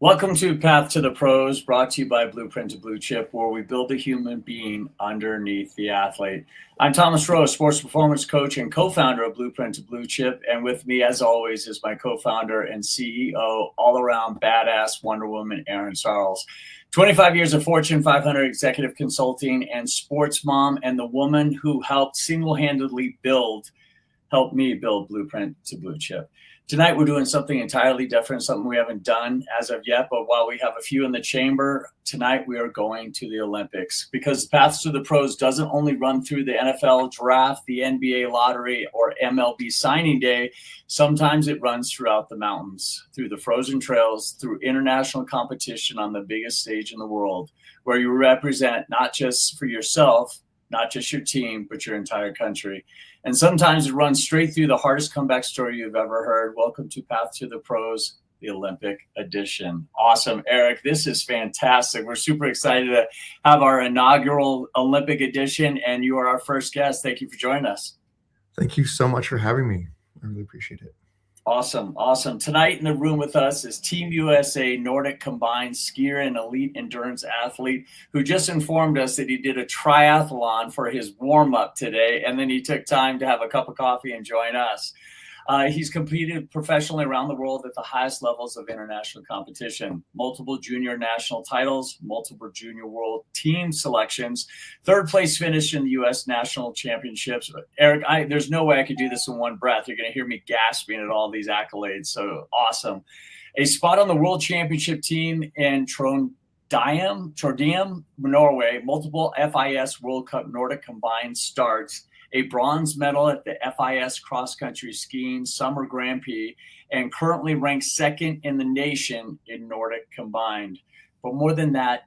Welcome to Path to the Pros, brought to you by Blueprint to Bluechip, where we build a human being underneath the athlete. I'm Thomas Rose, sports performance coach and co-founder of Blueprint to Bluechip, and with me, as always, is my co-founder and CEO, all-around badass Wonder Woman, Erin Sarles. 25 years of Fortune 500 executive consulting and sports mom, and the woman who helped single-handedly helped me build Blueprint to Bluechip. Tonight, we're doing something entirely different, something we haven't done as of yet. But while we have a few in the chamber, tonight we are going to the Olympics, because Paths to the Pros doesn't only run through the NFL draft, the NBA lottery, or MLB signing day. Sometimes it runs throughout the mountains, through the frozen trails, through international competition on the biggest stage in the world, where you represent not just for yourself, not just your team, but your entire country. And sometimes it runs straight through the hardest comeback story you've ever heard. Welcome to Path to the Pros, the Olympic edition. Awesome, Eric. This is fantastic. We're super excited to have our inaugural Olympic edition, and you are our first guest. Thank you for joining us. Thank you so much for having me. I really appreciate it. Awesome. Tonight in the room with us is Team USA Nordic combined skier and elite endurance athlete who just informed us that he did a triathlon for his warm-up today, and then he took time to have a cup of coffee and join us. He's competed professionally around the world at the highest levels of international competition, multiple junior national titles, multiple junior world team selections, third place finish in the U.S. national championships. Eric, there's no way I could do this in one breath. You're going to hear me gasping at all these accolades. So awesome. A spot on the world championship team in Trondheim, Norway, multiple FIS World Cup Nordic combined starts, a bronze medal at the FIS cross-country skiing Summer Grand Prix, and currently ranked second in the nation in Nordic combined. But more than that,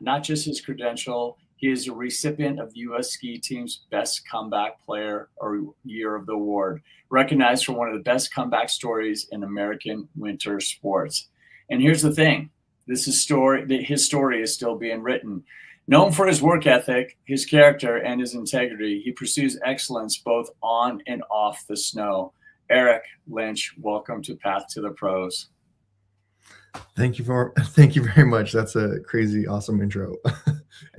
not just his credential, he is a recipient of the U.S. ski team's Best Comeback Player or Year of the Award, recognized for one of the best comeback stories in American winter sports. And here's the thing: his story is still being written. Known for his work ethic, his character, and his integrity, he pursues excellence both on and off the snow. Eric Lynch, welcome to Path to the Pros. Thank you very much. That's a crazy, awesome intro.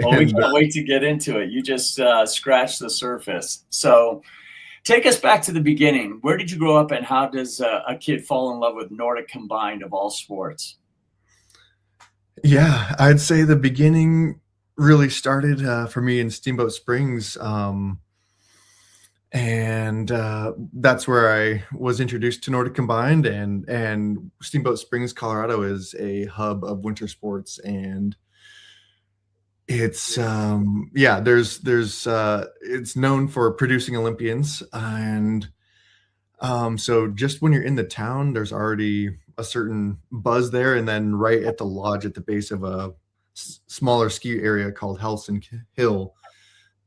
Well, we can't wait to get into it. You just scratched the surface. So take us back to the beginning. Where did you grow up, and how does a kid fall in love with Nordic combined of all sports? Yeah, I'd say the beginning really started for me in Steamboat Springs, and that's where I was introduced to Nordic combined. And Steamboat Springs, Colorado, is a hub of winter sports, and it's it's known for producing Olympians. And so just when you're in the town, there's already a certain buzz there, and then right at the lodge at the base of a smaller ski area called Helsinki Hill,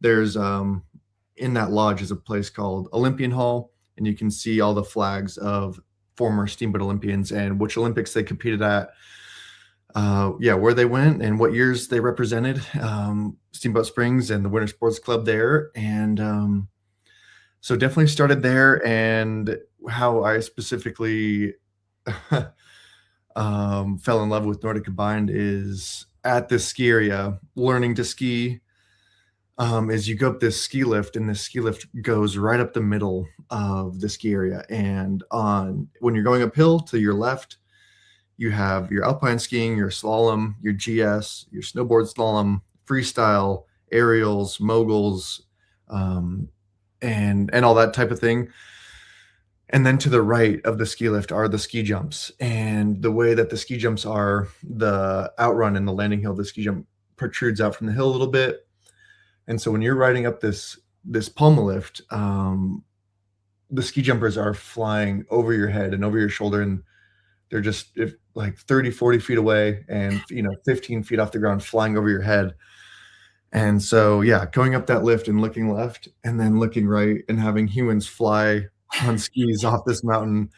there's in that lodge is a place called Olympian Hall, and you can see all the flags of former Steamboat Olympians and which Olympics they competed at, where they went and what years they represented Steamboat Springs and the Winter Sports Club there. And so definitely started there. And how I specifically fell in love with Nordic combined is at this ski area, learning to ski, as you go up this ski lift, and this ski lift goes right up the middle of the ski area. And when you're going uphill to your left, you have your alpine skiing, your slalom, your GS, your snowboard slalom, freestyle, aerials, moguls, and all that type of thing. And then to the right of the ski lift are the ski jumps. And the way that the ski jumps are, the outrun and the landing hill, the ski jump protrudes out from the hill a little bit. And so when you're riding up this pommel lift, the ski jumpers are flying over your head and over your shoulder, and they're just like 30, 40 feet away and 15 feet off the ground, flying over your head. And so, yeah, going up that lift and looking left and then looking right and having humans fly on skis off this mountain,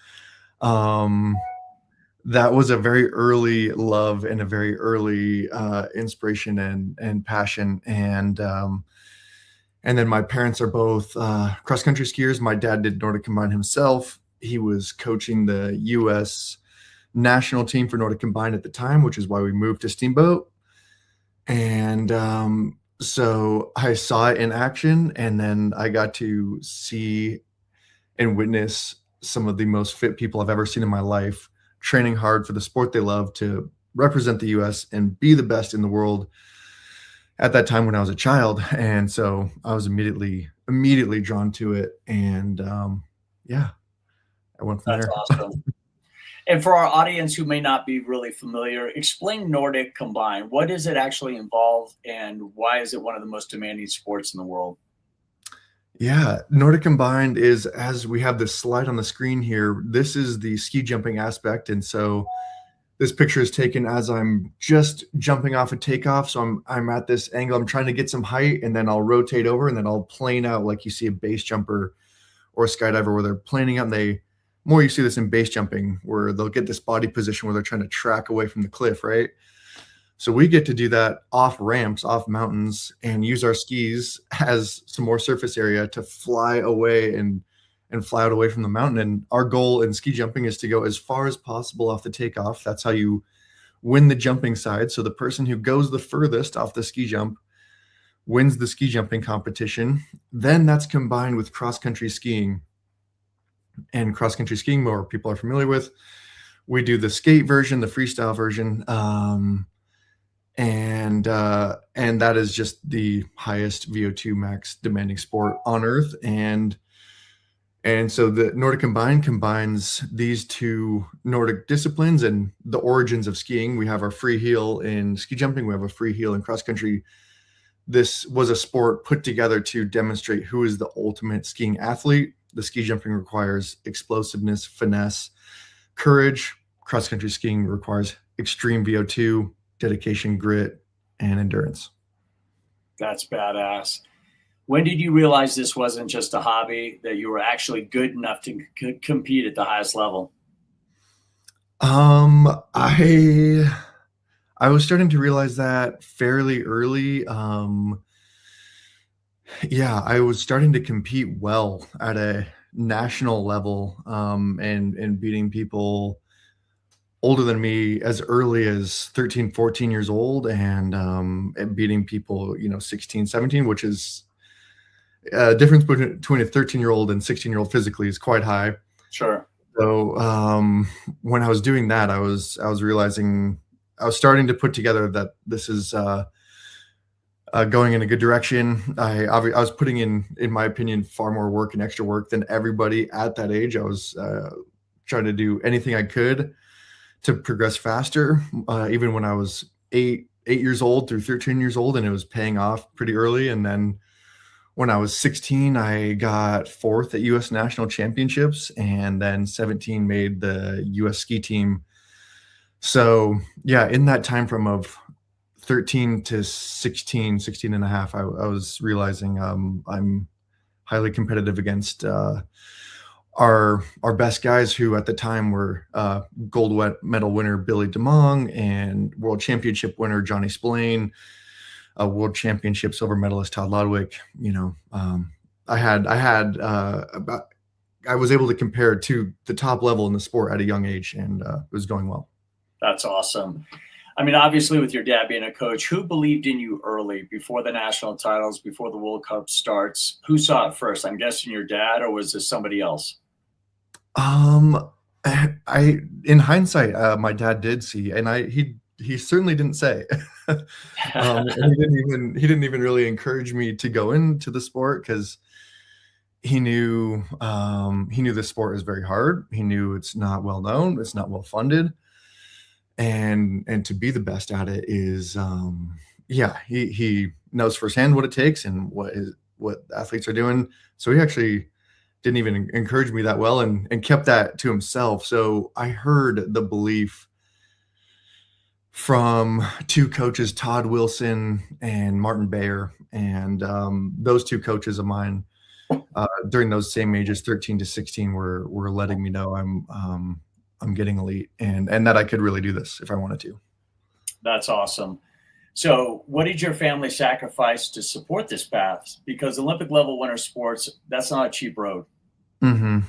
that was a very early love and a very early inspiration and passion. And then my parents are both cross-country skiers. My dad did Nordic combined himself. He was coaching the U.S. national team for Nordic Combined at the time, which is why we moved to Steamboat. And so I saw it in action, and then I got to see and witness some of the most fit people I've ever seen in my life, training hard for the sport they love to represent the US and be the best in the world at that time when I was a child. And so I was immediately drawn to it. And yeah, I went from That's there. awesome. And for our audience who may not be really familiar, explain Nordic Combined. What does it actually involve, and why is it one of the most demanding sports in the world? Yeah, Nordic Combined is, as we have this slide on the screen here, this is the ski jumping aspect. And so this picture is taken as I'm just jumping off a takeoff. So I'm at this angle, I'm trying to get some height, and then I'll rotate over, and then I'll plane out like you see a base jumper or a skydiver where they're planing out. And more you see this in base jumping, where they'll get this body position where they're trying to track away from the cliff, right? So we get to do that off ramps, off mountains, and use our skis as some more surface area to fly away and fly out away from the mountain. And our goal in ski jumping is to go as far as possible off the takeoff. That's how you win the jumping side. So the person who goes the furthest off the ski jump wins the ski jumping competition. Then that's combined with cross-country skiing. And cross-country skiing, more people are familiar with. We do the skate version, the freestyle version, and that is just the highest VO2 max demanding sport on earth. And so the Nordic Combined combines these two Nordic disciplines and the origins of skiing. We have our free heel in ski jumping. We have a free heel in cross country. This was a sport put together to demonstrate who is the ultimate skiing athlete. The ski jumping requires explosiveness, finesse, courage. Cross country skiing requires extreme VO2, dedication, grit, and endurance. That's badass. When did you realize this wasn't just a hobby, that you were actually good enough to compete at the highest level? I was starting to realize that fairly early. Yeah, I was starting to compete well at a national level, and beating people older than me as early as 13, 14 years old, and beating people, 16, 17, which is difference between a 13-year-old and 16-year-old physically is quite high. Sure. So when I was doing that, I was realizing I was starting to put together that this is going in a good direction. I was putting in my opinion, far more work and extra work than everybody at that age. I was trying to do anything I could to progress faster, even when I was 8 years old through 13 years old, and it was paying off pretty early. And then when I was 16, I got 4th at US National Championships, and then 17 made the US ski team. So yeah, in that time frame of 13 to 16 and a half, I was realizing I'm highly competitive against our best guys, who at the time were gold medal winner Billy DeMong and world championship winner Johnny Spillane, world championship silver medalist Todd Lodwick. I was able to compare to the top level in the sport at a young age, and it was going well. That's awesome. I mean, obviously, with your dad being a coach, who believed in you early, before the national titles, before the World Cup starts? Who saw it first? I'm guessing your dad, or was this somebody else? In hindsight, my dad did see, and he certainly didn't say. And he didn't even really encourage me to go into the sport, because he knew the sport is very hard. He knew it's not well known, it's not well funded, and to be the best at it is he knows firsthand what it takes and what athletes are doing. So he actually didn't even encourage me that well, and kept that to himself. So I heard the belief from 2 coaches, Todd Wilson and Martin Bayer, and those 2 coaches of mine during those same ages, 13 to 16, were letting me know I'm getting elite, and that I could really do this if I wanted to. That's awesome. So what did your family sacrifice to support this path? Because Olympic level winter sports, that's not a cheap road. Mm-hmm.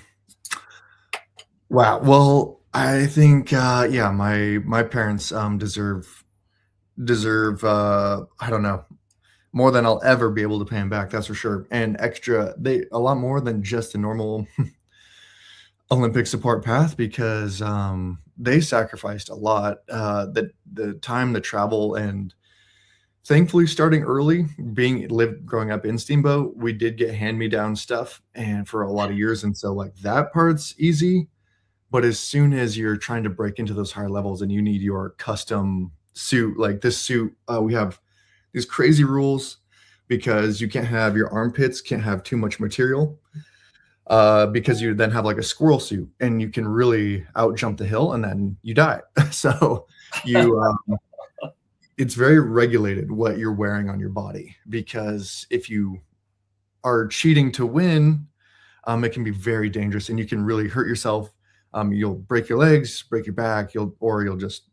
Wow. Well, I think, yeah, my parents deserve I don't know, more than I'll ever be able to pay them back. That's for sure. And extra, they a lot more than just the normal Olympic support path because they sacrificed a lot. The time, the travel, and thankfully starting early, growing up in Steamboat, we did get hand me down stuff, and for a lot of years, and so like that part's easy. But as soon as you're trying to break into those higher levels and you need your custom suit, like this suit, we have these crazy rules because you can't have your armpits can't have too much material because you then have like a squirrel suit and you can really out jump the hill and then you die. So you it's very regulated what you're wearing on your body because if you are cheating to win, it can be very dangerous and you can really hurt yourself. You'll break your legs, break your back, you'll just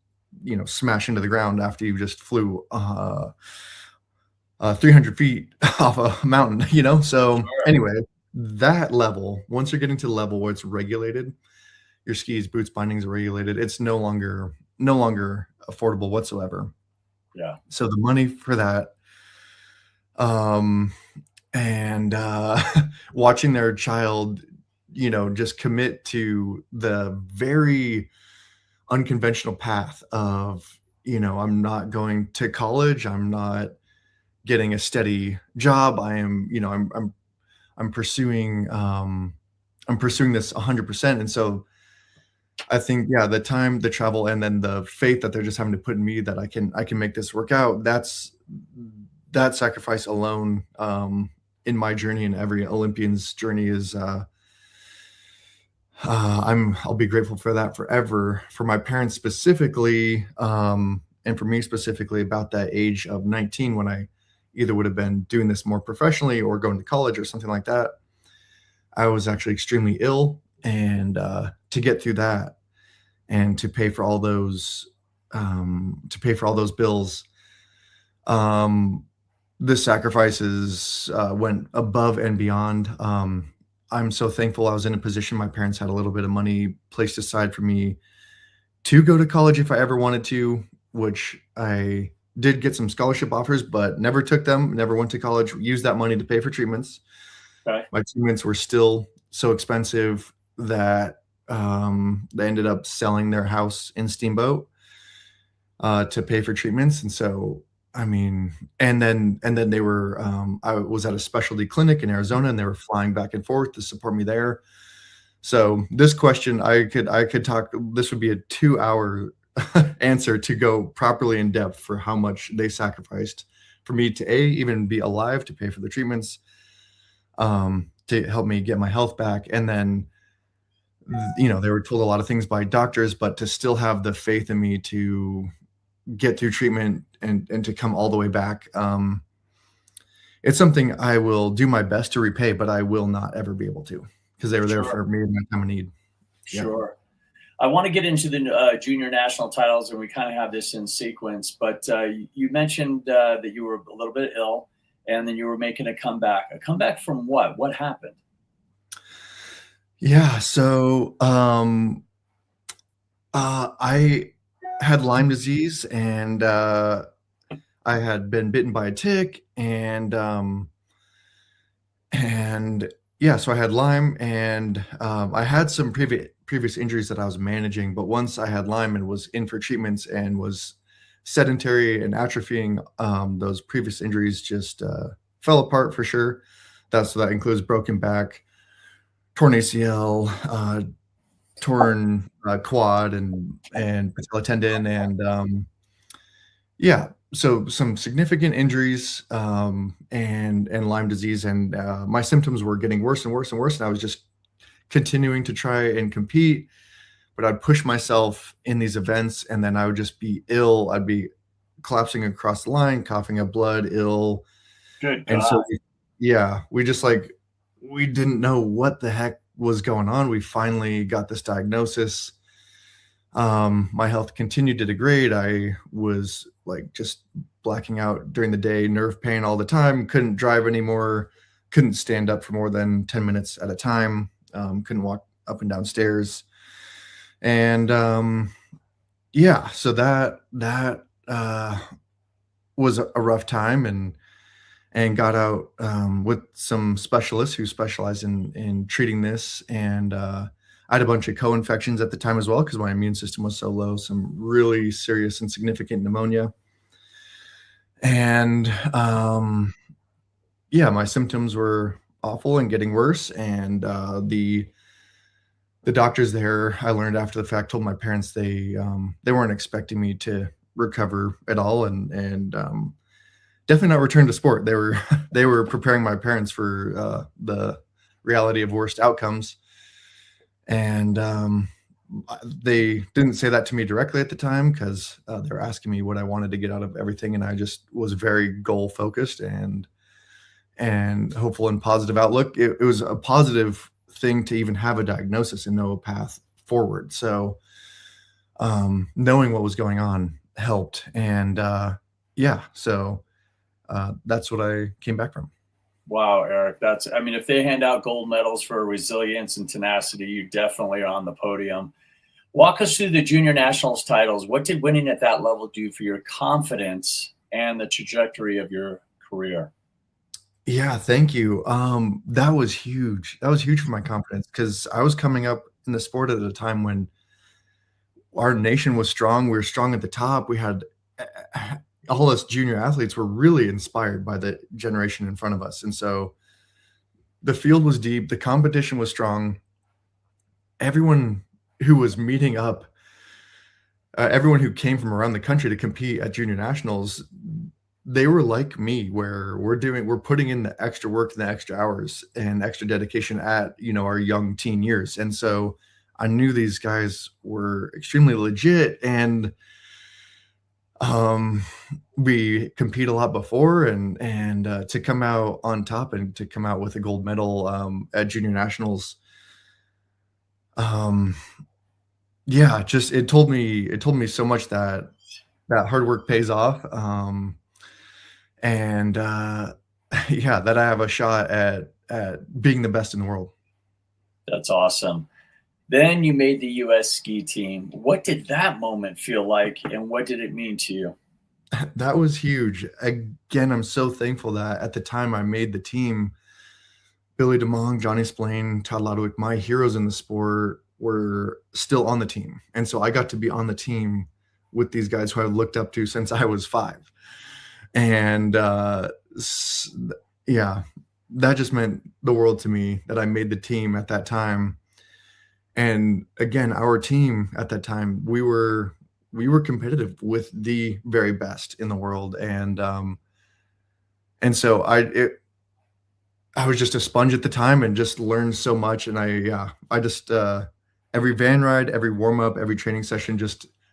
smash into the ground after you just flew 300 feet off a mountain. So Sure. anyway, that level, once you're getting to the level where it's regulated, your skis, boots, bindings are regulated. It's no longer affordable whatsoever. Yeah. So the money for that, um, and watching their child, just commit to the very unconventional path of, I'm not going to college, I'm not getting a steady job, I am, I'm pursuing I'm pursuing this 100%. And so I think, yeah, the time, the travel, and then the faith that they're just having to put in me that I can make this work out. That sacrifice alone in my journey and every Olympian's journey is I'll be grateful for that forever. For my parents specifically, and for me specifically, about that age of 19 when I either would have been doing this more professionally or going to college or something like that. I was actually extremely ill, and to get through that and to pay for all those bills, um, the sacrifices went above and beyond. I'm so thankful I was in a position my parents had a little bit of money placed aside for me to go to college if I ever wanted to, which I did get some scholarship offers, but never took them, never went to college, used that money to pay for treatments. Okay. My treatments were still so expensive that they ended up selling their house in Steamboat to pay for treatments. And so, I mean, and then they were, I was at a specialty clinic in Arizona, and they were flying back and forth to support me there. So this question, I could talk. This would be a 2-hour answer to go properly in depth for how much they sacrificed for me to even be alive to pay for the treatments, to help me get my health back, and then they were told a lot of things by doctors, but to still have the faith in me to get through treatment and to come all the way back. It's something I will do my best to repay, but I will not ever be able to because they were there Sure. for me in my time of need. Yeah. Sure. I want to get into the junior national titles, and we kind of have this in sequence. But you mentioned that you were a little bit ill, and then you were making a comeback. A comeback from what? What happened? Yeah. So I had Lyme disease, and I had been bitten by a tick, and yeah, so I had Lyme, and I had some previous injuries that I was managing, but once I had Lyme and was in for treatments and was sedentary and atrophying, those previous injuries just fell apart for sure. That includes broken back, torn ACL, torn quad, and patella tendon, and yeah, so some significant injuries, and Lyme disease, and my symptoms were getting worse and worse and worse, and I was just continuing to try and compete, but I'd push myself in these events, and then I would just be ill. I'd be collapsing across the line, coughing up blood, ill, Good and God. so yeah, we didn't know what the heck was going on. We finally got this diagnosis. My health continued to degrade. I was like just blacking out during the day, nerve pain all the time, couldn't drive anymore, couldn't stand up for more than 10 minutes at a time, couldn't walk up and down stairs. And yeah, so that was a rough time, and got out with some specialists who specialize in treating this. And I had a bunch of co-infections at the time as well because my immune system was so low, some really serious and significant pneumonia. And yeah, my symptoms were awful and getting worse. And the doctors there, I learned after the fact, told my parents they weren't expecting me to recover at all, and definitely not return to sport. They were they were preparing my parents for the reality of worst outcomes. And they didn't say that to me directly at the time because they were asking me what I wanted to get out of everything, and I just was very goal focused and hopeful and positive outlook. It was a positive thing to even have a diagnosis and know a path forward. So knowing what was going on helped. And yeah, so that's what I came back from. Wow, Eric, I mean, if they hand out gold medals for resilience and tenacity, you definitely are on the podium. Walk us through the junior nationals titles. What did winning at that level do for your confidence and the trajectory of your career? Yeah, thank you. That was huge. That was huge for my confidence because I was coming up in the sport at a time when our nation was strong. We were strong at the top. We had all us junior athletes were really inspired by the generation in front of us. And so the field was deep, the competition was strong. Everyone who was meeting up, everyone who came from around the country to compete at junior nationals, they were like me, where we're putting in the extra work and the extra hours and extra dedication at, our young teen years. And so I knew these guys were extremely legit, and um we compete a lot before, and to come out on top and to come out with a gold medal at junior nationals, um yeah, just it told me so much that hard work pays off. And yeah, that I have a shot at being the best in the world. That's awesome. Then you made the US ski team. What did that moment feel like, and what did it mean to you? That was huge. Again, I'm so thankful that at the time I made the team, Billy DeMong, Johnny Splain, Todd Loudwick, my heroes in the sport were still on the team. And so I got to be on the team with these guys who I've looked up to since I was 5. And yeah, that just meant the world to me that I made the team at that time. And again, our team at that time, we were competitive with the very best in the world. And so I was just a sponge at the time and just learned so much. And I just every van ride, every warm up, every training session,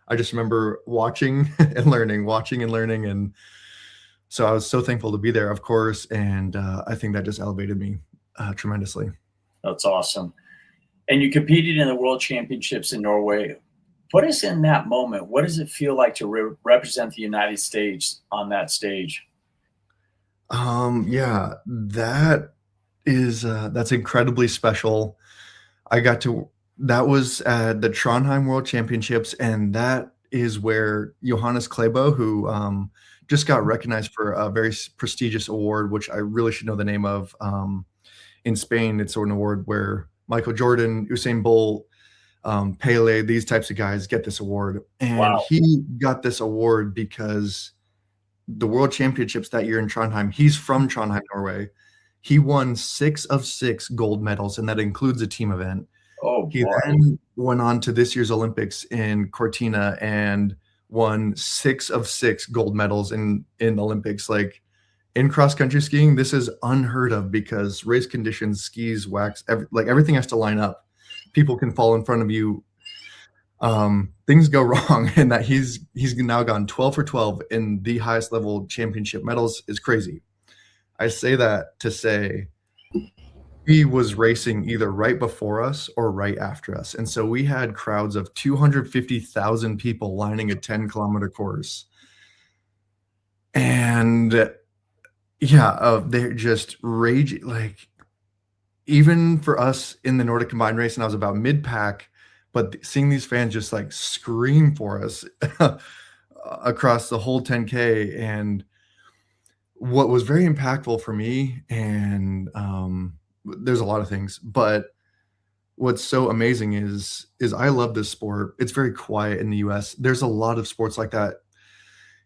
I just remember watching and learning, watching and learning. And so I was so thankful to be there, of course. And I think that just elevated me tremendously. That's awesome. And you competed in the World Championships in Norway. Put us in that moment. What does it feel like to represent the United States on that stage? Yeah, that's incredibly special. I got to That was at the Trondheim World Championships, and that is where Johannes Klebo, who just got recognized for a very prestigious award, which I really should know the name of. In Spain, it's an award where Michael Jordan, Usain Bolt, Pele, these types of guys get this award. And Wow. he got this award because the World Championships that year in Trondheim, he's from Trondheim, Norway. He won 6 of 6 gold medals, and that includes a team event. Oh He boy. then went on to this year's Olympics in Cortina and won 6 of 6 gold medals in Olympics. Like, in cross country skiing, this is unheard of because race conditions, skis, wax, everything has to line up. People can fall in front of you. Things go wrong, and that he's now gone 12 for 12 in the highest level championship medals is crazy. I say that to say he was racing either right before us or right after us. And so we had crowds of 250,000 people lining a 10-kilometer course. And yeah, they're just raging. Like, even for us in the Nordic combined race, and I was about mid pack, but seeing these fans just like scream for us across the whole 10K. And what was very impactful for me, and there's a lot of things, but what's so amazing is I love this sport. It's very quiet in the US. There's a lot of sports like that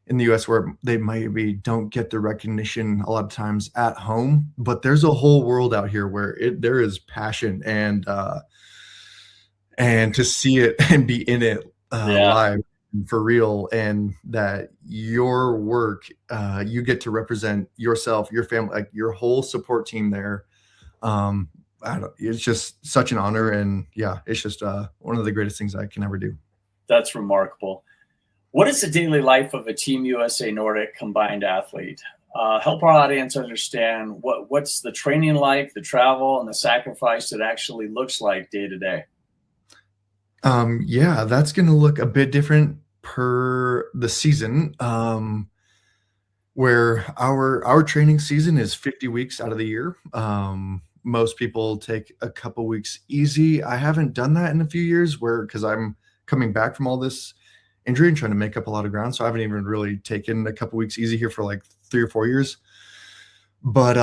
in the US where they maybe don't get the recognition a lot of times at home, but there's a whole world out here where there is passion, and to see it and be in it Yeah, live for real, and that your work, you get to represent yourself, your family, like your whole support team there. um I don't, it's just such an honor, and yeah, it's just one of the greatest things I can ever do. that's remarkable. What is the daily life of a Team USA Nordic combined athlete? Help our audience understand what's the training like, the travel, and the sacrifice that actually looks like day to day. Yeah, that's gonna look a bit different per the season. Where our training season is 50 weeks out of the year. Most people take a couple weeks easy. I haven't done that in a few years, where because I'm coming back from all this injury and trying to make up a lot of ground, so I haven't even really taken a couple weeks easy here for like 3 or 4 years. But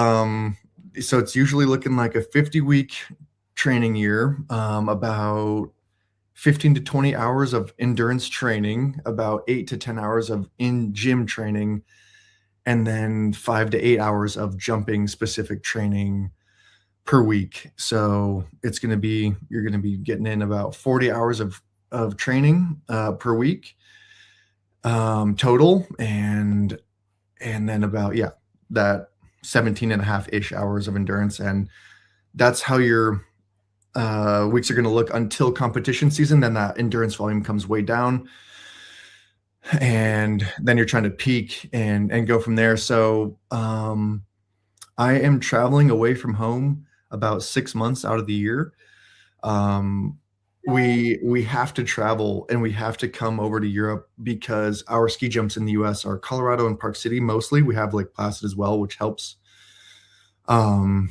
so it's usually looking like a 50-week training year, about 15 to 20 hours of endurance training, about 8 to 10 hours of in gym training, and then 5 to 8 hours of jumping specific training per week. So it's going to be, you're going to be getting in about 40 hours of training per week, total, and then about, yeah, that 17 and a half ish hours of endurance. And that's how your weeks are going to look until competition season. Then that endurance volume comes way down, and then you're trying to peak and go from there. So I am traveling away from home about 6 months out of the year. um we have to travel, and we have to come over to Europe because our ski jumps in the US are Colorado and Park City mostly. We have Lake Placid as well, which helps. um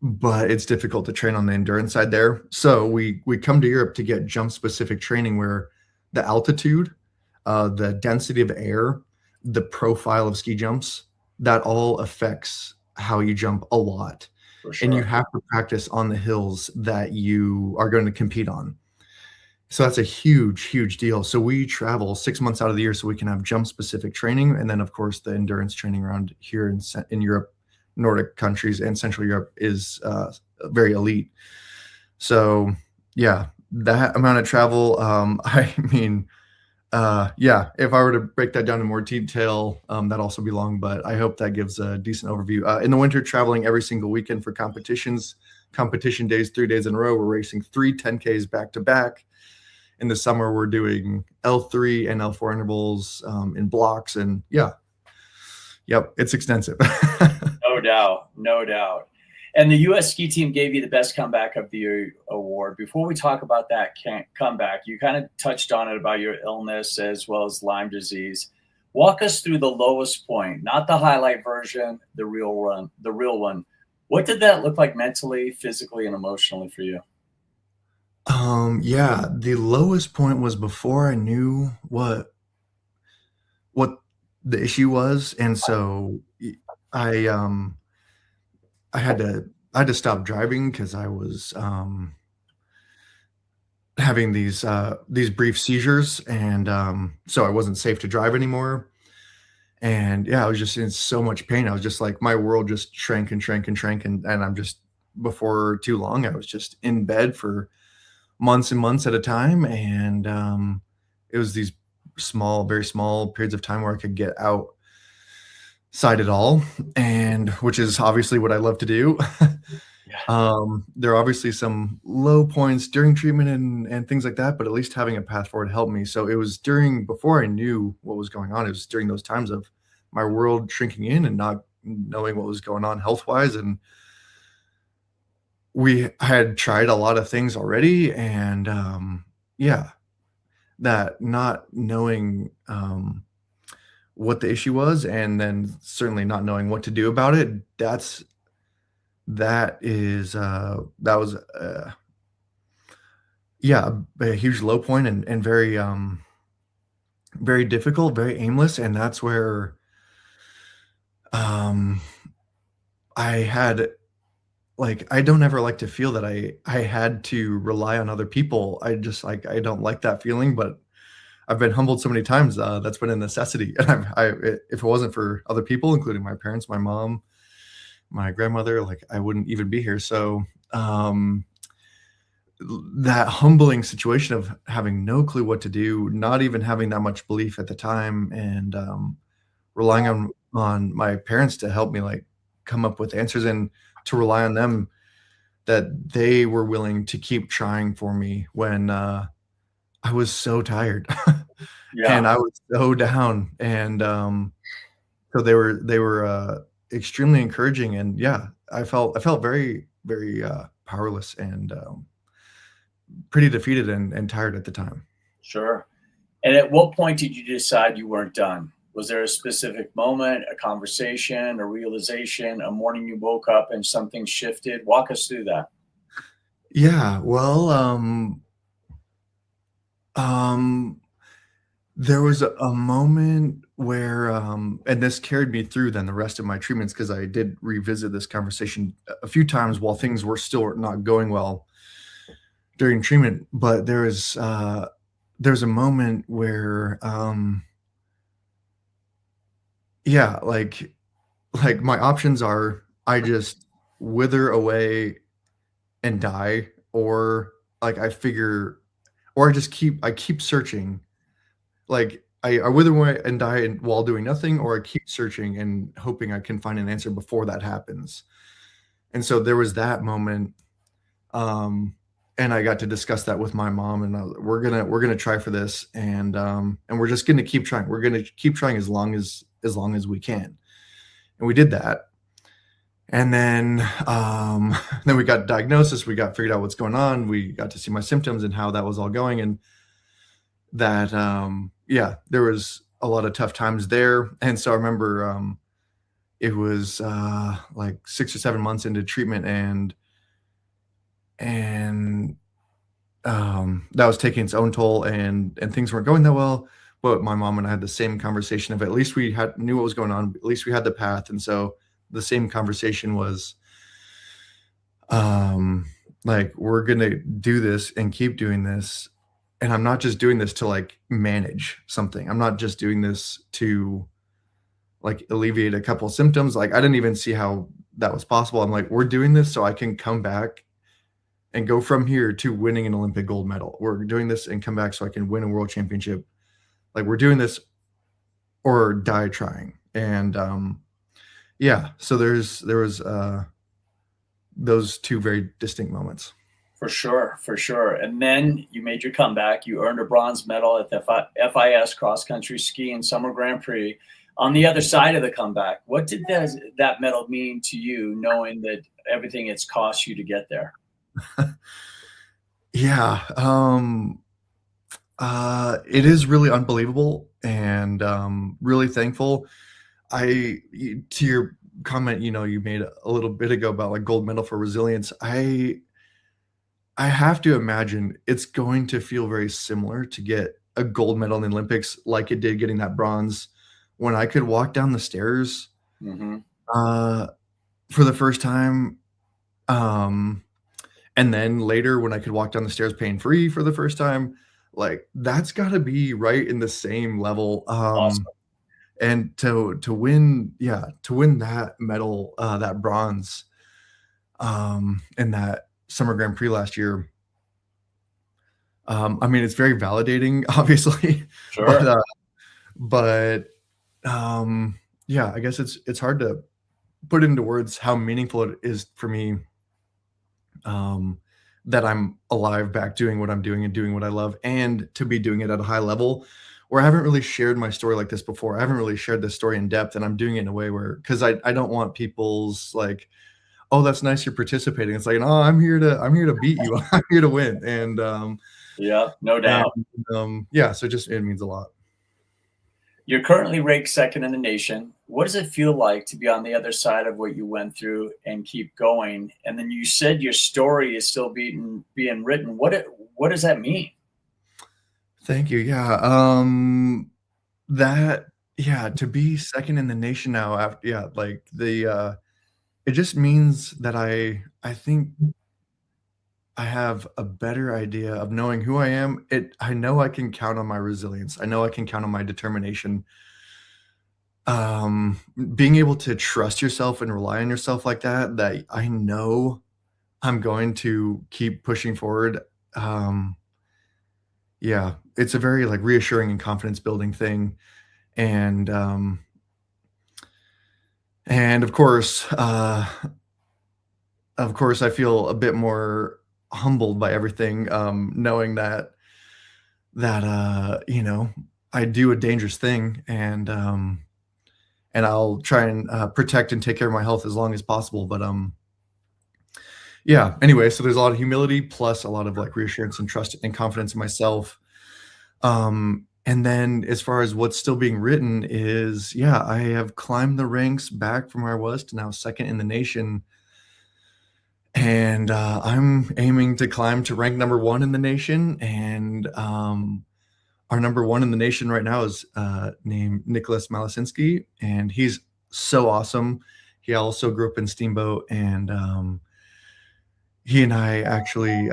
but it's difficult to train on the endurance side there. So we come to Europe to get jump specific training, where the altitude, the density of air, the profile of ski jumps, that all affects how you jump a lot. For And you sure. have to practice on the hills that you are going to compete on. So that's a huge, huge deal. So we travel 6 months out of the year so we can have jump specific training. And then, of course, the endurance training around here in Europe, Nordic countries, and Central Europe is very elite. So, yeah, that amount of travel, I mean, yeah, if I were to break that down in more detail, that'd also be long, but I hope that gives a decent overview. In the winter, traveling every single weekend for competitions, competition days, 3 days in a row. We're racing 3 10Ks back to back. In the summer, we're doing L3 and L4 intervals in blocks, and yeah, yep, it's extensive. No doubt, no doubt. And the U.S. ski team gave you the best comeback of the year award. Before we talk about that comeback, you kind of touched on it about your illness as well as Lyme disease. Walk us through the lowest point, not the highlight version, the real one, the real one. What did that look like mentally, physically, and emotionally for you? Yeah, the lowest point was before I knew what the issue was, and so I I had to I had to stop driving because I was having these brief seizures, and so I wasn't safe to drive anymore. And yeah, I was just in so much pain. I was just like, my world just shrank and shrank and shrank, and I'm just, before too long, I was just in bed for months and months at a time. And it was these small, very small periods of time where I could get outside it all, and which is obviously what I love to do. Yeah. There are obviously some low points during treatment and things like that, but at least having a path forward helped me. So it was before I knew what was going on, it was during those times of my world shrinking in and not knowing what was going on health wise. And we had tried a lot of things already. And yeah, that not knowing what the issue was, and then certainly not knowing what to do about it, that was yeah, a huge low point and very, very difficult, very aimless, and that's where, um, I had like, I don't ever like to feel that I had to rely on other people. I just, like, I don't like that feeling, but I've been humbled so many times, that's been a necessity, and if it wasn't for other people, including my parents, my mom, my grandmother, like, I wouldn't even be here, so, um, that humbling situation of having no clue what to do, not even having that much belief at the time, and, relying on my parents to help me, like, come up with answers and to rely on them that they were willing to keep trying for me when, I was so tired, Yeah, and I was so down, and, so they were, extremely encouraging, and yeah, I felt very, very, powerless and, pretty defeated and tired at the time. sure. And at what point did you decide you weren't done? Was there a specific moment, a conversation, a realization, a morning you woke up and something shifted? Walk us through that. Yeah, well, um, there was a moment where, and this carried me through then the rest of my treatments because I did revisit this conversation a few times while things were still not going well during treatment, but there's a moment where, yeah, like my options are I just wither away and die, or like I figure, or I keep searching. Like I wither away and die while doing nothing, or I keep searching and hoping I can find an answer before that happens. And so there was that moment, um, and I got to discuss that with my mom, and we're gonna try for this, and we're just gonna keep trying. We're gonna keep trying as long as we can, and we did that. And then, then we got diagnosis. We got figured out what's going on. We got to see my symptoms and how that was all going, and that, yeah, there was a lot of tough times there. And so I remember, it was, like 6 or 7 months into treatment, and, that was taking its own toll, and things weren't going that well, but my mom and I had the same conversation of at least we had knew what was going on, at least we had the path, and so the same conversation was, um, like, "We're gonna do this and keep doing this, and I'm not just doing this to, like, manage something. I'm not just doing this to, like, alleviate a couple symptoms." Like, I didn't even see how that was possible. I'm like, "We're doing this so I can come back and go from here to winning an Olympic gold medal. We're doing this and come back so I can win a world championship. Like, we're doing this or die trying." And, yeah, so there was, those 2 very distinct moments. For sure, for sure. And then you made your comeback. You earned a bronze medal at the FIS Cross Country Ski and Summer Grand Prix. On the other side of the comeback, what did that medal mean to you, knowing that everything it's cost you to get there? Yeah, it is really unbelievable and, really thankful. To your comment, you made a little bit ago about, like, gold medal for resilience, I have to imagine it's going to feel very similar to get a gold medal in the Olympics like it did getting that bronze when I could walk down the stairs, Hmm. uh, for the first time, um, and then later when I could walk down the stairs pain-free for the first time, like, that's gotta be right in the same level, Awesome. and to win, yeah, to win that medal, that bronze, in that Summer Grand Prix last year, I mean, it's very validating, obviously, but, Sure. but, um, yeah, I guess it's hard to put into words how meaningful it is for me, um, that I'm alive back doing what I'm doing and doing what I love, and to be doing it at a high level where I haven't really shared my story like this before. I haven't really shared this story in depth, and I'm doing it in a way where, because I don't want people's like, "Oh, that's nice you're participating." It's like, "No, I'm here to beat you. I'm here to win." Yeah, no And, doubt. yeah, so just it means a lot. You're currently ranked second in the nation. What does it feel like to be on the other side of what you went through and keep going? And then you said your story is still being written. what does that mean? Thank you. Yeah. That yeah, to be second in the nation now after yeah, like it just means that I think I have a better idea of knowing who I am. I know I can count on my resilience. I know I can count on my determination. Um, Being able to trust yourself and rely on yourself like that I know I'm going to keep pushing forward. Um, yeah, it's a very, like, reassuring and confidence building thing, and, um, and of course, I feel a bit more humbled by everything, knowing that, I do a dangerous thing, and I'll try and, protect and take care of my health as long as possible, but, yeah, anyway, so there's a lot of humility plus a lot of, like, reassurance and trust and confidence in myself. And then as far as what's still being written is, yeah, I have climbed the ranks back from where I was to now second in the nation, and, I'm aiming to climb to rank number 1 in the nation, and, our number 1 in the nation right now is, named Nicholas Malasinski, and he's so awesome. He also grew up in Steamboat, and, he and I actually,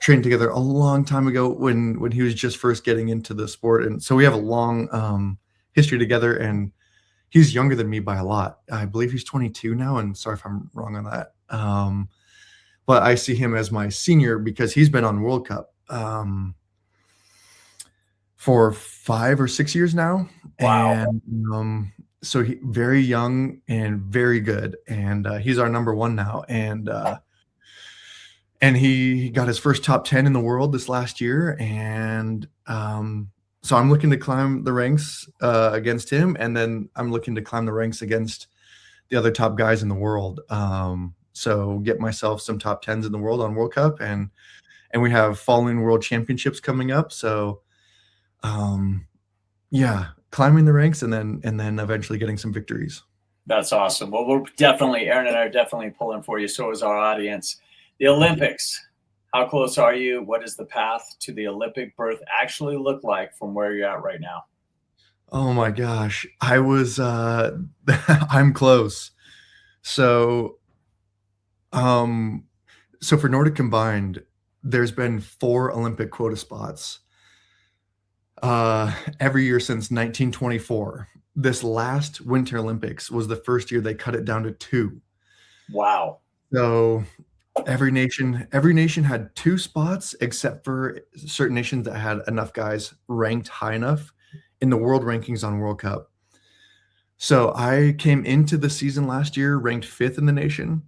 trained together a long time ago when he was just first getting into the sport, and so we have a long, history together, and he's younger than me by a lot. I believe he's 22 now, and sorry if I'm wrong on that. But I see him as my senior because he's been on World Cup, for 5 or 6 years now, Wow. and, so he very young and very good, and, he's our number 1 now, and he got his first top 10 in the world this last year, and, so I'm looking to climb the ranks, against him, and then I'm looking to climb the ranks against the other top guys in the world, so get myself some top 10s in the world on World Cup, and we have following world championships coming up, so, um, yeah, climbing the ranks and then eventually getting some victories. That's awesome. Well, we're definitely, Aaron and I are definitely pulling for you. So is our audience. The Thank you. Olympics. How close are you? What does the path to the Olympic berth actually look like from where you're at right now? Oh my gosh, I was, I'm close. So, um so for Nordic combined, there's been 4 Olympic quota spots, every year since 1924. This last Winter Olympics was the first year they cut it down to 2. Wow. So, every nation had 2 spots except for certain nations that had enough guys ranked high enough in the world rankings on World Cup. So, I came into the season last year ranked 5th in the nation.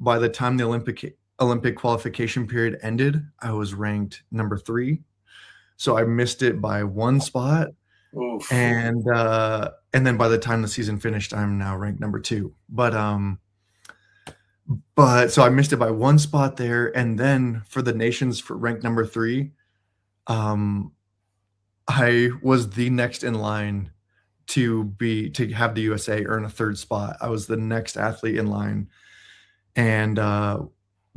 By the time the Olympic qualification period ended, I was ranked number 3. So I missed it by 1 spot, Oof. and then by the time the season finished, I'm now ranked number 2. But so I missed it by 1 spot there, and then for the nations for ranked number 3, um, I was the next in line to have the USA earn a 3rd spot. I was the next athlete in line, and,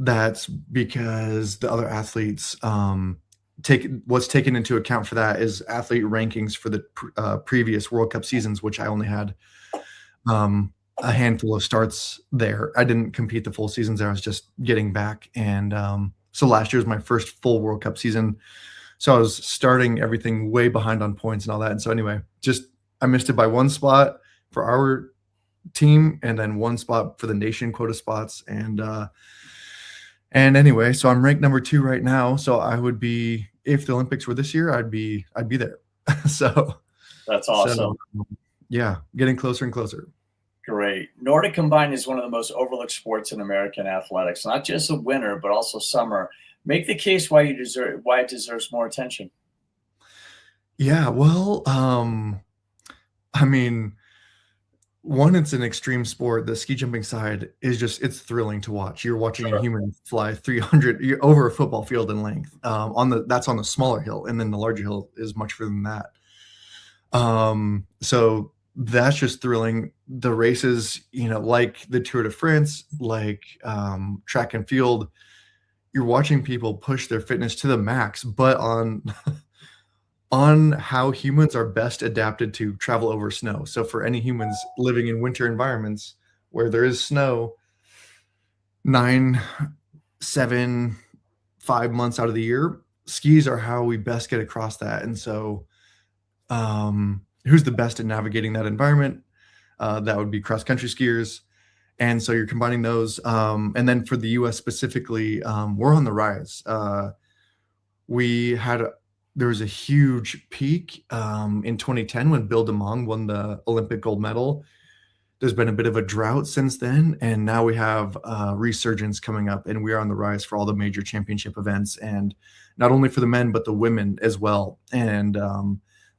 that's because the other athletes, take what's taken into account for that is athlete rankings for the previous World Cup seasons, which I only had a handful of starts there. I didn't compete the full seasons there. I was just getting back, and so last year was my first full World Cup season. So I was starting everything way behind on points and all that. And so anyway, just I missed it by 1 spot for our team, and then 1 spot for the nation quota spots, and anyway, so I'm ranked number 2 right now, so I would be if the Olympics were this year, I'd be there. So That's so, awesome. yeah, getting closer and closer. Great. Nordic combined is one of the most overlooked sports in American athletics, not just the winter, but also summer. Make the case why it deserves more attention. Yeah, well, I mean, 1, it's an extreme sport. The ski jumping side is just it's thrilling to watch. You're watching a Sure. human fly 300 you're over a football field in length, that's on the smaller hill, and then the larger hill is much further than that. So that's just thrilling. The races, like the Tour de France, like, track and field, you're watching people push their fitness to the max, but on on how humans are best adapted to travel over snow. So for any humans living in winter environments where there is snow 9, 7, 5 months out of the year, skis are how we best get across that. And so, who's the best at navigating that environment? That would be cross country skiers. And so you're combining those. And then for the US specifically, we're on the rise. We had there was a huge peak in 2010 when Bill DeMong won the Olympic gold medal. There's been a bit of a drought since then, and now we have resurgence coming up, and we are on the rise for all the major championship events, and not only for the men but the women as well. And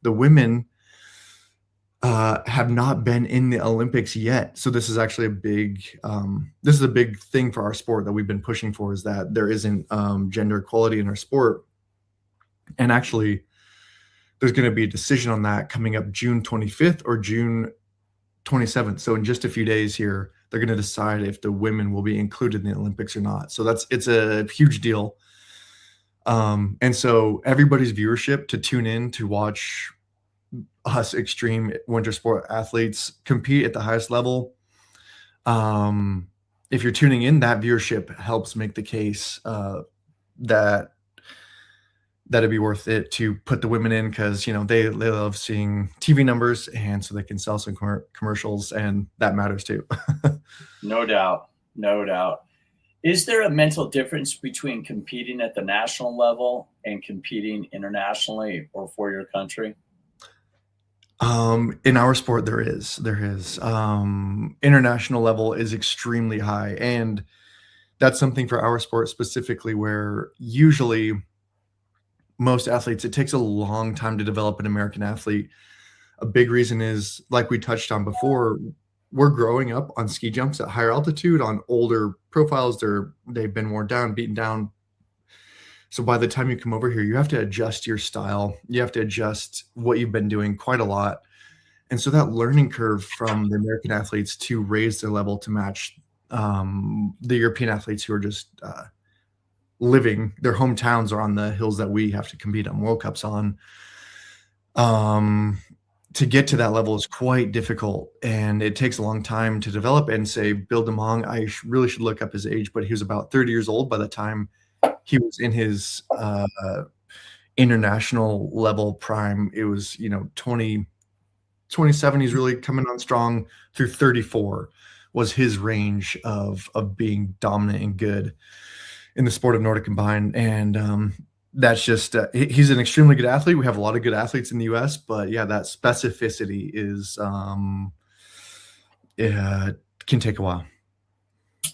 the women have not been in the Olympics yet, so this is actually a big thing for our sport that we've been pushing for, is that there isn't gender equality in our sport. And actually, there's going to be a decision on that coming up June 25th or June 27th. So in just a few days here, they're going to decide if the women will be included in the Olympics or not. So it's a huge deal. And so everybody's viewership to tune in to watch us extreme winter sport athletes compete at the highest level. If you're tuning in, that viewership helps make the case that it'd be worth it to put the women in, because they love seeing TV numbers, and so they can sell some commercials, and that matters too. No doubt. Is there a mental difference between competing at the national level and competing internationally or for your country? In our sport, there is. International level is extremely high, and that's something for our sport specifically, where usually most athletes, it takes a long time to develop an American athlete. A big reason is, like we touched on before, we're growing up on ski jumps at higher altitude on older profiles. They've been worn down, beaten down. So by the time you come over here, you have to adjust your style. You have to adjust what you've been doing quite a lot. And so that learning curve from the American athletes to raise their level to match the European athletes who are just living, their hometowns are on the hills that we have to compete on World Cups on. To get to that level is quite difficult, and it takes a long time to develop. And say Bill DeMong, I really should look up his age, but he was about 30 years old by the time he was in his international level prime. It was 27. He's really coming on strong through 34 was his range of being dominant and good in the sport of Nordic combined. And that's just he's an extremely good athlete. We have a lot of good athletes in the US, but yeah, that specificity is can take a while.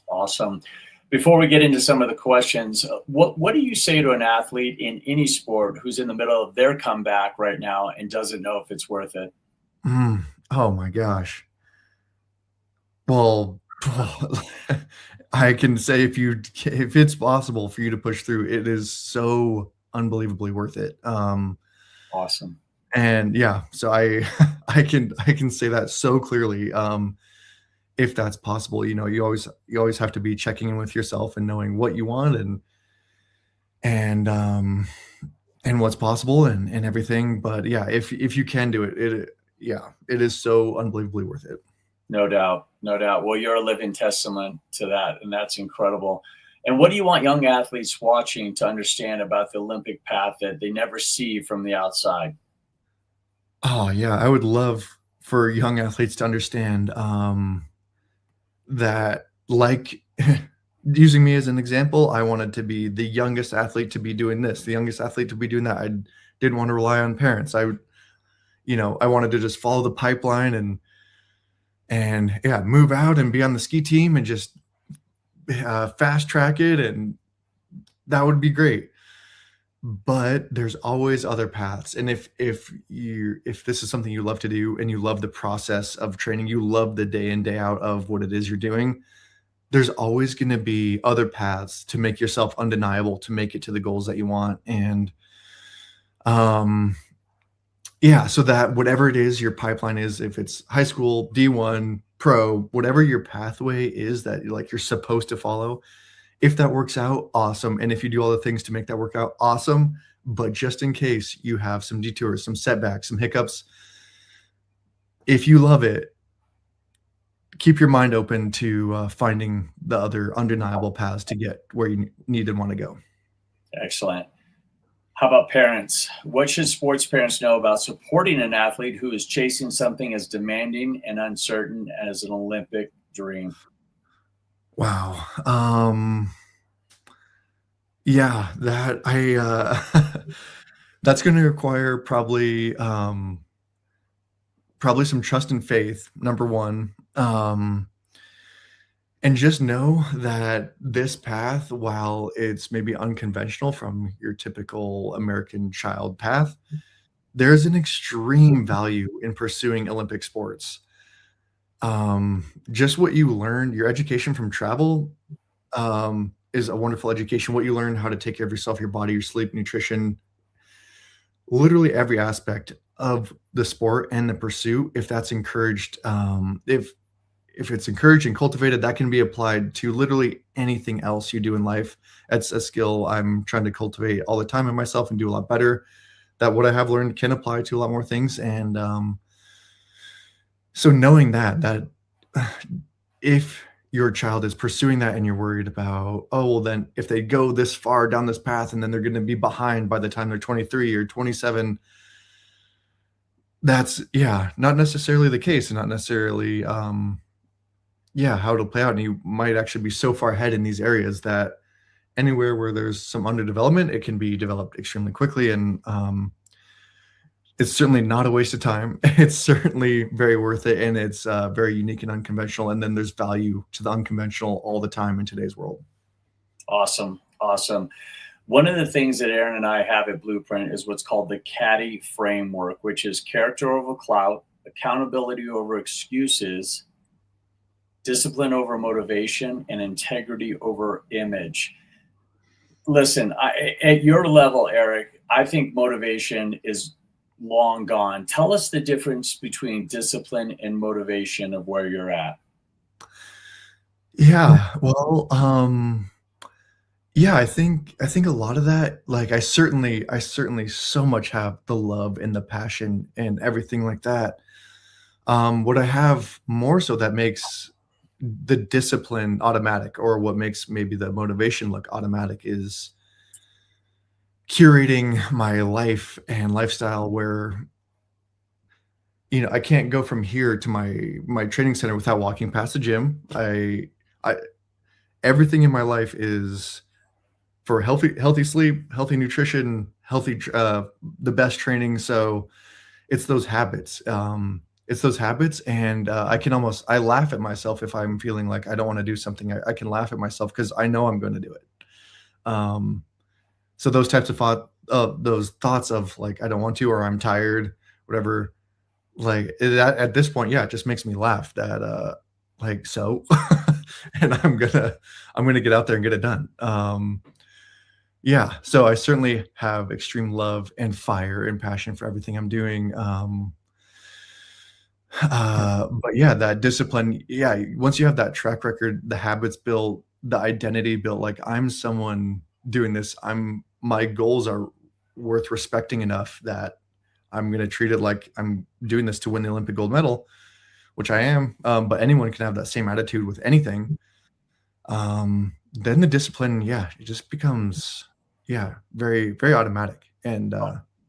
Awesome. Before we get into some of the questions, what do you say to an athlete in any sport who's in the middle of their comeback right now and doesn't know if it's worth it? Oh my gosh. Well, I can say if it's possible for you to push through, it is so unbelievably worth it. Awesome. And yeah, so I can say that so clearly. If that's possible, you always have to be checking in with yourself and knowing what you want and what's possible and everything. But yeah, if you can do it, it is so unbelievably worth it. No doubt. Well, you're a living testament to that, and that's incredible. And what do you want young athletes watching to understand about the Olympic path that they never see from the outside? Oh yeah, I would love for young athletes to understand that, like, using me as an example, I wanted to be the youngest athlete to be doing this, the youngest athlete to be doing that. I didn't want to rely on parents. I wanted to just follow the pipeline and yeah, move out and be on the ski team and just fast track it, and that would be great. But there's always other paths, and if this is something you love to do and you love the process of training, you love the day in day out of what it is you're doing, there's always going to be other paths to make yourself undeniable, to make it to the goals that you want. And yeah, so that whatever it is your pipeline is, if it's high school, D1, pro, whatever your pathway is that you're supposed to follow, If that works out, awesome, and if you do all the things to make that work out, awesome, but just in case you have some detours, some setbacks, some hiccups, if you love it, keep your mind open to, finding the other undeniable paths to get where you need and wanna go. Excellent. How about parents? What should sports parents know about supporting an athlete who is chasing something as demanding and uncertain as an Olympic dream? Wow, yeah, that I, that's gonna require probably some trust and faith, number 1, and just know that this path, while it's maybe unconventional from your typical American child path, there's an extreme value in pursuing Olympic sports. Just what you learn, your education from travel, is a wonderful education. What you learn, how to take care of yourself, your body, your sleep, nutrition, literally every aspect of the sport and the pursuit, if that's encouraged, if it's encouraged and cultivated, that can be applied to literally anything else you do in life. That's a skill I'm trying to cultivate all the time in myself and do a lot better. That what I have learned can apply to a lot more things. And so knowing that if your child is pursuing that and you're worried about, oh, well, then if they go this far down this path and then they're going to be behind by the time they're 23 or 27, that's, yeah, not necessarily the case and not necessarily, yeah, how it'll play out. And you might actually be so far ahead in these areas that anywhere where there's some underdevelopment, it can be developed extremely quickly. And it's certainly not a waste of time. It's certainly very worth it, and it's very unique and unconventional. And then there's value to the unconventional all the time in today's world. Awesome. Awesome. One of the things that Aaron and I have at Blueprint is what's called the caddy framework, which is character over clout, accountability over excuses, discipline over motivation, and integrity over image. Listen, at your level, Eric, I think motivation is long gone. Tell us the difference between discipline and motivation of where you're at. Yeah, well, yeah, I think a lot of that, like, I certainly so much have the love and the passion and everything like that. What I have more so that makes the discipline automatic, or what makes maybe the motivation look automatic, is curating my life and lifestyle where, I can't go from here to my training center without walking past the gym. I everything in my life is for healthy sleep, healthy nutrition, the best training. So it's those habits, and I laugh at myself if I'm feeling like I don't want to do something. I can laugh at myself because I know I'm going to do it. Um, so those thoughts of like I don't want to, or I'm tired, whatever. Like at this point, yeah, it just makes me laugh that like so, and I'm gonna get out there and get it done. Yeah, so I certainly have extreme love and fire and passion for everything I'm doing. But yeah, that discipline, yeah, once you have that track record, the habits built, the identity built, like I'm someone doing this, my goals are worth respecting enough that I'm gonna treat it like I'm doing this to win the Olympic gold medal, which I am. But anyone can have that same attitude with anything. Then the discipline, yeah, it just becomes, yeah, very, very automatic, and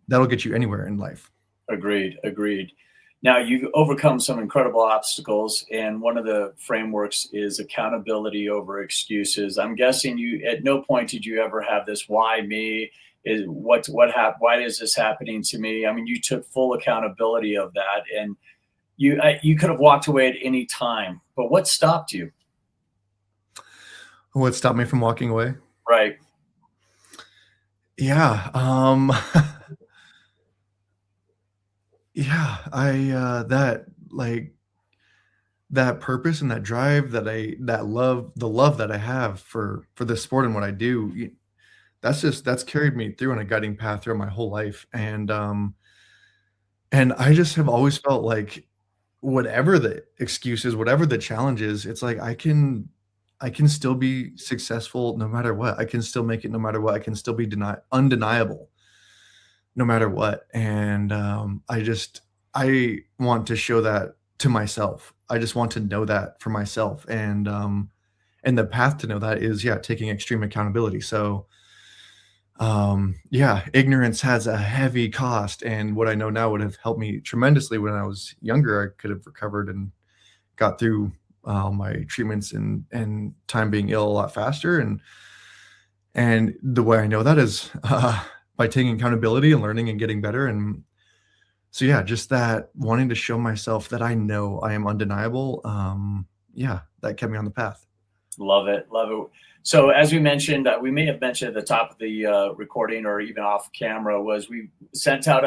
that'll get you anywhere in life. Agreed. Agreed. Now you've overcome some incredible obstacles, and one of the frameworks is accountability over excuses. I'm guessing you at no point did you ever have this "why me?" Is what happened? Why is this happening to me? I mean, you took full accountability of that, and you could have walked away at any time. But what stopped you? What stopped me from walking away? Right. Yeah, yeah, that, like, that purpose and that drive the love that I have for this sport and what I do, that's carried me through on a guiding path throughout my whole life, and I just have always felt like whatever the excuses, whatever the challenges, it's like I can still be successful no matter what. I can still make it no matter what. I can still be undeniable no matter what. And I want to show that to myself. I just want to know that for myself. And the path to know that is, yeah, taking extreme accountability. So, yeah, ignorance has a heavy cost, and what I know now would have helped me tremendously when I was younger. I could have recovered and got through my treatments and time being ill a lot faster. And the way I know that is by taking accountability and learning and getting better. And so, yeah, just that wanting to show myself that I know I am undeniable. Yeah, that kept me on the path. Love it. Love it. So, as we mentioned, we may have mentioned at the top of the recording or even off camera, was we sent out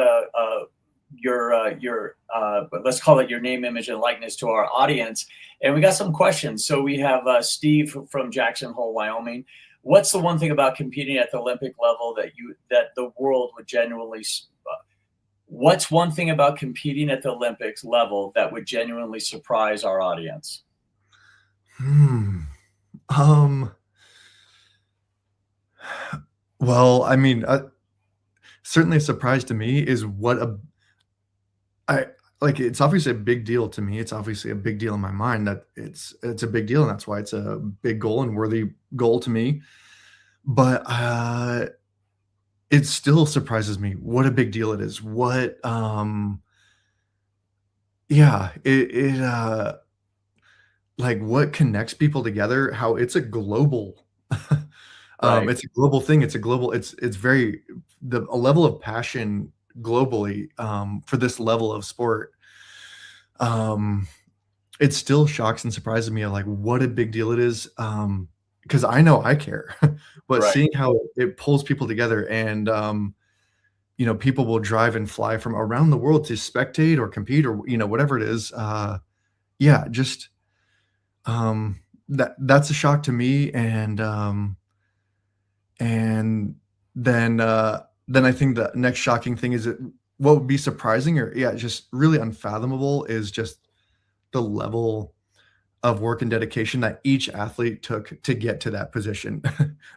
but let's call it your name, image, and likeness to our audience, and we got some questions. So we have Steve from Jackson Hole, Wyoming. What's the one thing about competing at the Olympic level that the world would genuinely? What's one thing about competing at the Olympics level that would genuinely surprise our audience? Hmm. Um, well, I mean, certainly a surprise to me is what a I like, it's obviously a big deal to me. It's obviously a big deal in my mind that it's a big deal, and that's why it's a big goal and worthy goal to me. But, it still surprises me what a big deal it is. Yeah, like, what connects people together, how it's a global Right. it's a global thing, it's very a level of passion globally, for this level of sport, um, it still shocks and surprises me of, like, what a big deal it is, because I know I care, but Right. seeing how it pulls people together and, people will drive and fly from around the world to spectate or compete or, whatever it is, yeah, just, that's a shock to me. And then I think the next shocking thing is what would be surprising or, yeah, just really unfathomable is just the level of work and dedication that each athlete took to get to that position.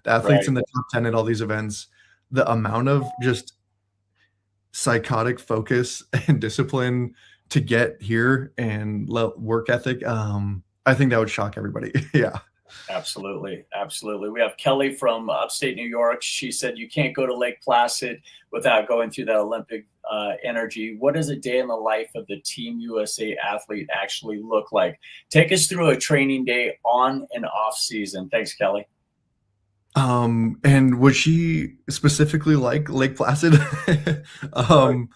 The athletes Right. in the top 10 at all these events, the amount of just psychotic focus and discipline to get here and work ethic, I think that would shock everybody. Yeah. Absolutely. Absolutely. We have Kelly from upstate New York. She said, you can't go to Lake Placid without going through that Olympic energy. What does a day in the life of the Team USA athlete actually look like? Take us through a training day on and off season. Thanks, Kelly. And would she specifically like Lake Placid? Sure. Um,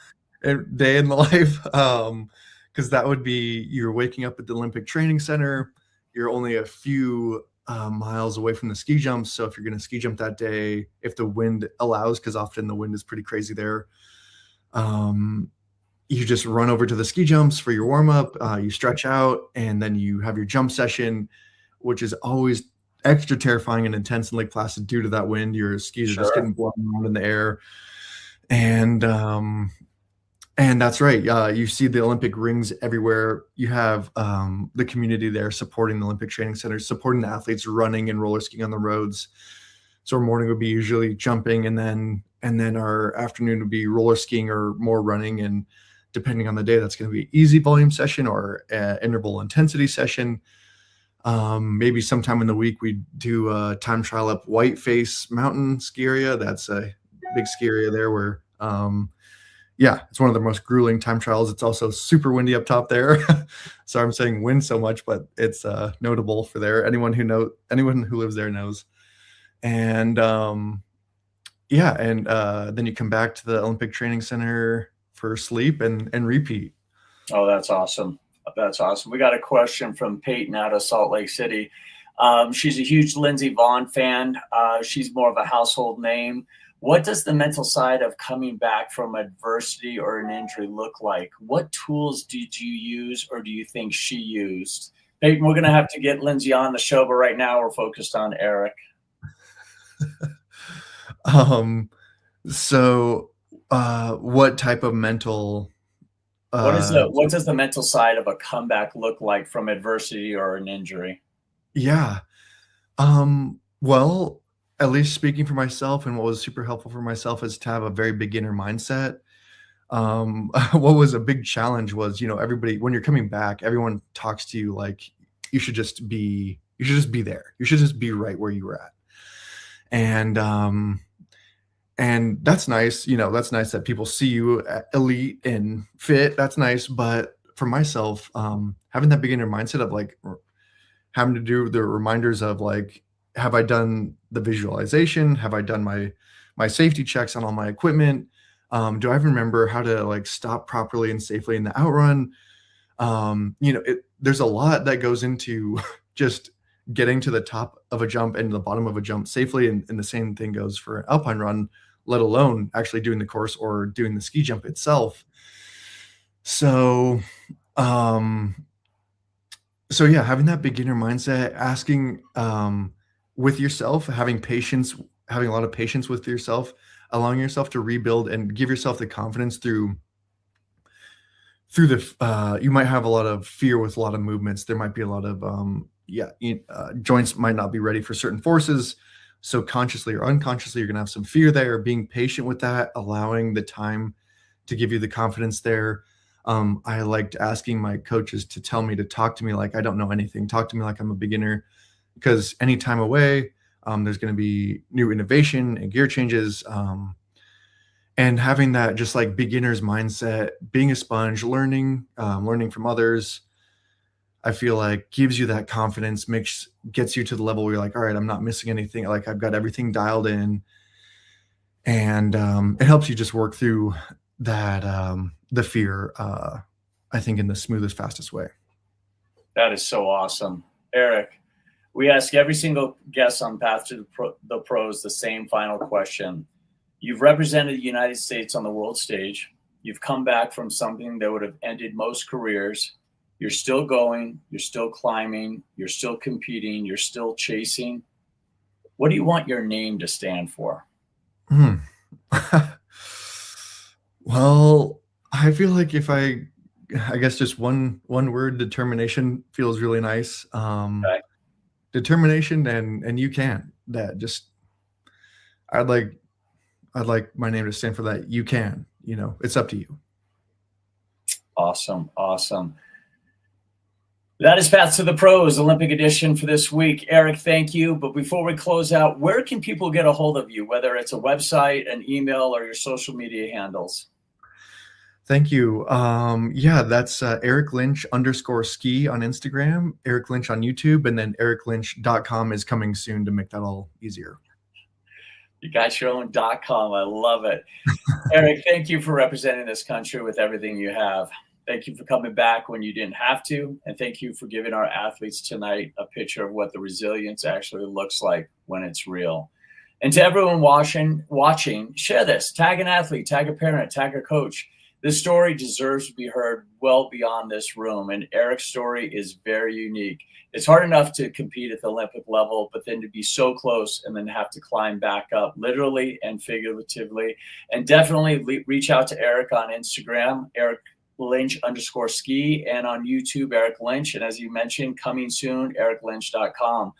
day in the life? Because that would be you're waking up at the Olympic Training Center. You're only a few miles away from the ski jumps. So if you're going to ski jump that day, if the wind allows, because often the wind is pretty crazy there, um, you just run over to the ski jumps for your warm up. You stretch out, and then you have your jump session, which is always extra terrifying and intense in Lake Placid due to that wind. Your skis are just Sure. getting blown around in the air, and that's right. You see the Olympic rings everywhere. You have the community there supporting the Olympic Training Center, supporting the athletes running and roller skiing on the roads. So our morning would be usually jumping, and then our afternoon would be roller skiing or more running. And depending on the day, that's going to be easy volume session or interval intensity session. Maybe sometime in the week we do a time trial up Whiteface Mountain ski area. That's a big ski area there where, yeah, it's one of the most grueling time trials. It's also super windy up top there. So I'm saying wind so much, but it's notable for there. Anyone who lives there knows. And yeah, and then you come back to the Olympic Training Center for sleep and repeat. Oh, that's awesome. That's awesome. We got a question from Peyton out of Salt Lake City. She's a huge Lindsey Vonn fan. She's more of a household name. What does the mental side of coming back from adversity or an injury look like? What tools did you use or do you think she used? Peyton, we're going to have to get Lindsey on the show, but right now we're focused on Eric. Um, so what type of mental What does the mental side of a comeback look like from adversity or an injury? yeah. Well, at least speaking for myself, and what was super helpful for myself is to have a very beginner mindset. What was a big challenge was, everybody when you're coming back, everyone talks to you like you should just be there. You should just be right where you were at. And that's nice, that's nice that people see you elite and fit. That's nice. But for myself, having that beginner mindset of like having to do the reminders of like, have I done the visualization? Have I done my safety checks on all my equipment? Do I even remember how to like stop properly and safely in the outrun? There's a lot that goes into just getting to the top of a jump and the bottom of a jump safely. And the same thing goes for an alpine run, let alone actually doing the course or doing the ski jump itself. So, um, so yeah, having that beginner mindset, asking with yourself, having a lot of patience with yourself, allowing yourself to rebuild and give yourself the confidence through the you might have a lot of fear with a lot of movements. There might be a lot of joints might not be ready for certain forces. So consciously or unconsciously, you're gonna have some fear there. Being patient with that, allowing the time to give you the confidence there. I liked asking my coaches to talk to me like I don't know anything. Talk to me like I'm a beginner, because any time away, there's going to be new innovation and gear changes. And having that just like beginner's mindset, being a sponge, learning from others, I feel like gives you that confidence, gets you to the level where you're like, all right, I'm not missing anything. Like I've got everything dialed in, and it helps you just work through that the fear. I think in the smoothest, fastest way. That is so awesome. Eric, we ask every single guest on Path to the Pros the same final question. You've represented the United States on the world stage. You've come back from something that would have ended most careers. You're still going, you're still climbing, you're still competing, you're still chasing. What do you want your name to stand for? Hmm. Well, I feel like I guess just one word, determination feels really nice. Okay. Determination and you can. That just I'd like I'd like my name to stand for that. You can. It's up to you. Awesome. Awesome. That is Path to the Pros Olympic edition for this week. Eric, thank you. But before we close out, where can people get a hold of you, whether it's a website, an email, or your social media handles? Thank you. Yeah, that's Eric Lynch _ski on Instagram, Eric Lynch on YouTube, and then ericlynch.com is coming soon to make that all easier. You got your own .com. I love it. Eric, thank you for representing this country with everything you have. Thank you for coming back when you didn't have to. And thank you for giving our athletes tonight a picture of what the resilience actually looks like when it's real. And to everyone watching, share this. Tag an athlete, tag a parent, tag a coach. This story deserves to be heard well beyond this room. And Eric's story is very unique. It's hard enough to compete at the Olympic level, but then to be so close and then have to climb back up, literally and figuratively. And definitely reach out to Eric on Instagram, Eric Lynch _ski, and on YouTube, Eric Lynch. And as you mentioned, coming soon, ericlynch.com.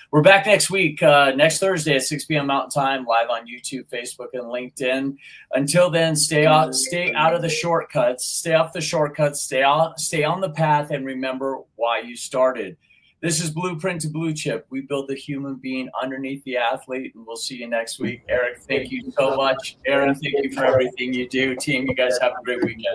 We're back next week, next Thursday at 6 p.m. Mountain Time, live on YouTube, Facebook, and LinkedIn. Until then, stay out of the shortcuts, stay off the shortcuts, stay on the path, and remember why you started. This is Blueprint to Bluechip. We build the human being underneath the athlete, and we'll see you next week. Eric, thank you so much. Aaron, thank you for everything you do. Team, you guys have a great weekend.